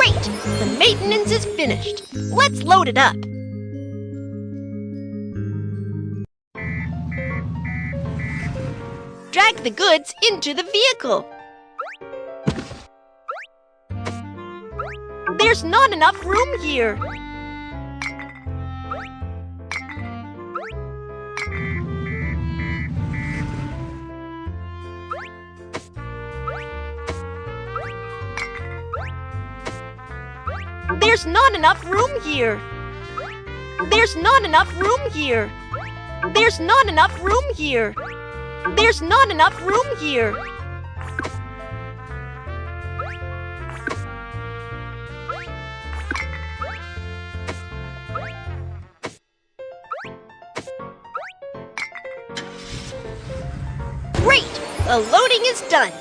Great! The maintenance is finished. Let's load it up. Drag the goods into the vehicle. There's not enough room here. There's not enough room here. There's not enough room here. There's not enough room here. There's not enough room here. Great! The loading is done.